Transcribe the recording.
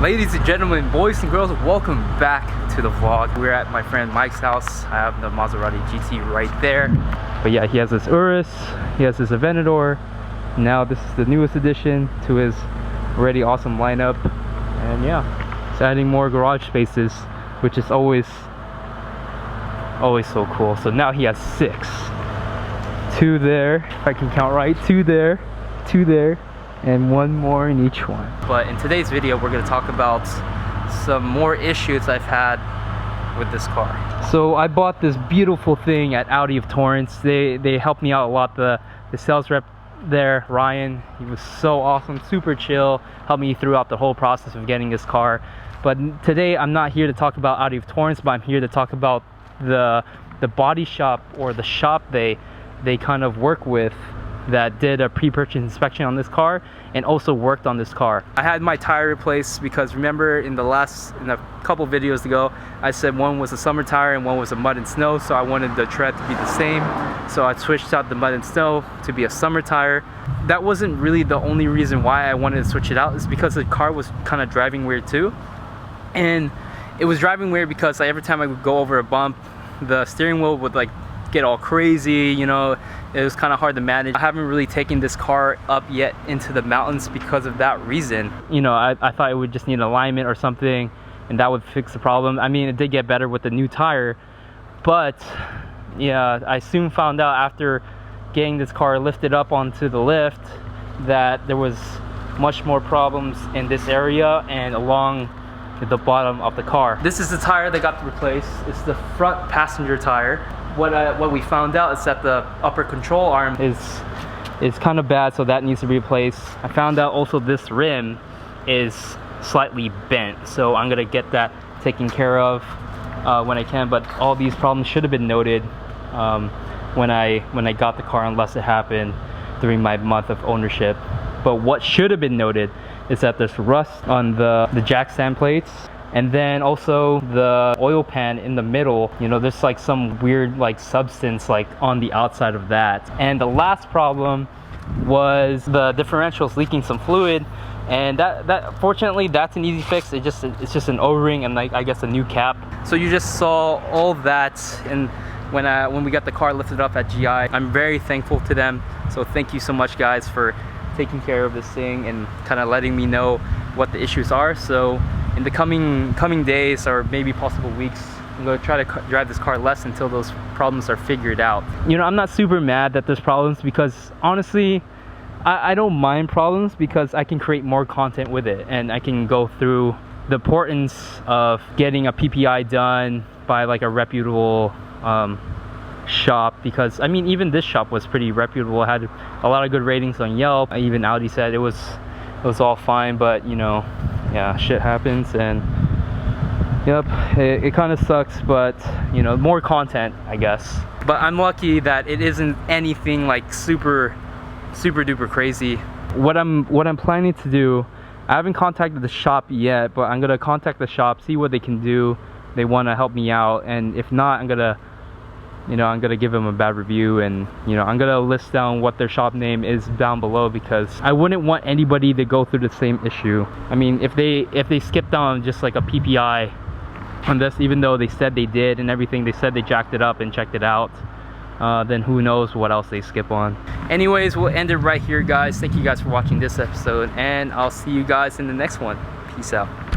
Ladies and gentlemen, boys and girls, welcome back to the vlog. We're at my friend Mike's house. I have the Maserati GT right there. But yeah, he has this Urus, he has this Aventador. Now this is the newest addition to his already awesome lineup. And yeah, it's adding more garage spaces, which is always so cool. So now he has 6. 2 there, if I can count right, 2 there, 2 there, and 1 more in each one. But in today's video, we're going to talk about some more issues I've had with this car. So I bought this beautiful thing at Audi of Torrance. They helped me out a lot. The sales rep there, Ryan, he was so awesome, super chill, helped me throughout the whole process of getting this car. But today I'm not here to talk about Audi of Torrance, but I'm here to talk about the body shop, or the shop they kind of work with, that did a pre-purchase inspection on this car and also worked on this car. I had my tire replaced because remember in a couple videos ago I said one was a summer tire and one was a mud and snow, so I wanted the tread to be the same, so I switched out the mud and snow to be a summer tire. That wasn't really the only reason why I wanted to switch it out. It's because the car was kind of driving weird too, and it was driving weird because every time I would go over a bump, the steering wheel would like get all crazy, you know. It was kind of hard to manage. I haven't really taken this car up yet into the mountains because of that reason. You know, I thought it would just need alignment or something and that would fix the problem. I mean, it did get better with the new tire, but yeah, I soon found out after getting this car lifted up onto the lift that there was much more problems in this area and along the bottom of the car. This is the tire that got replaced. It's the front passenger tire. What we found out is that the upper control arm is kind of bad, so that needs to be replaced. I found out also this rim is slightly bent, so I'm gonna get that taken care of when I can. But all these problems should have been noted when I got the car, unless it happened during my month of ownership. But what should have been noted is that there's rust on the jack stand plates, and then also the oil pan in the middle. You know, there's like some weird like substance like on the outside of that. And the last problem was the differentials leaking some fluid, and that fortunately that's an easy fix. It's just an O-ring and like I guess a new cap. So you just saw all that, and when we got the car lifted up at GI, I'm very thankful to them. So thank you so much, guys, for taking care of this thing and kind of letting me know what the issues are. So in the coming days, or maybe possible weeks, I'm going to try to drive this car less until those problems are figured out. You know, I'm not super mad that there's problems, because honestly I don't mind problems, because I can create more content with it and I can go through the importance of getting a PPI done by like a reputable shop. Because I mean, even this shop was pretty reputable, had a lot of good ratings on Yelp. Even Audi said it was all fine, but you know, yeah, shit happens, and yep, it kind of sucks, but you know, more content, I guess. But I'm lucky that it isn't anything like super duper crazy. What I'm planning to do, I haven't contacted the shop yet, but I'm gonna contact the shop, see what they can do. They want to help me out, and if not, I'm gonna give them a bad review, and you know, I'm gonna list down what their shop name is down below, because I wouldn't want anybody to go through the same issue. I mean, if they skipped on just like a PPI on this, even though they said they did and everything, they said they jacked it up and checked it out, then who knows what else they skip on. Anyways, we'll end it right here, guys. Thank you guys for watching this episode, and I'll see you guys in the next one. Peace out.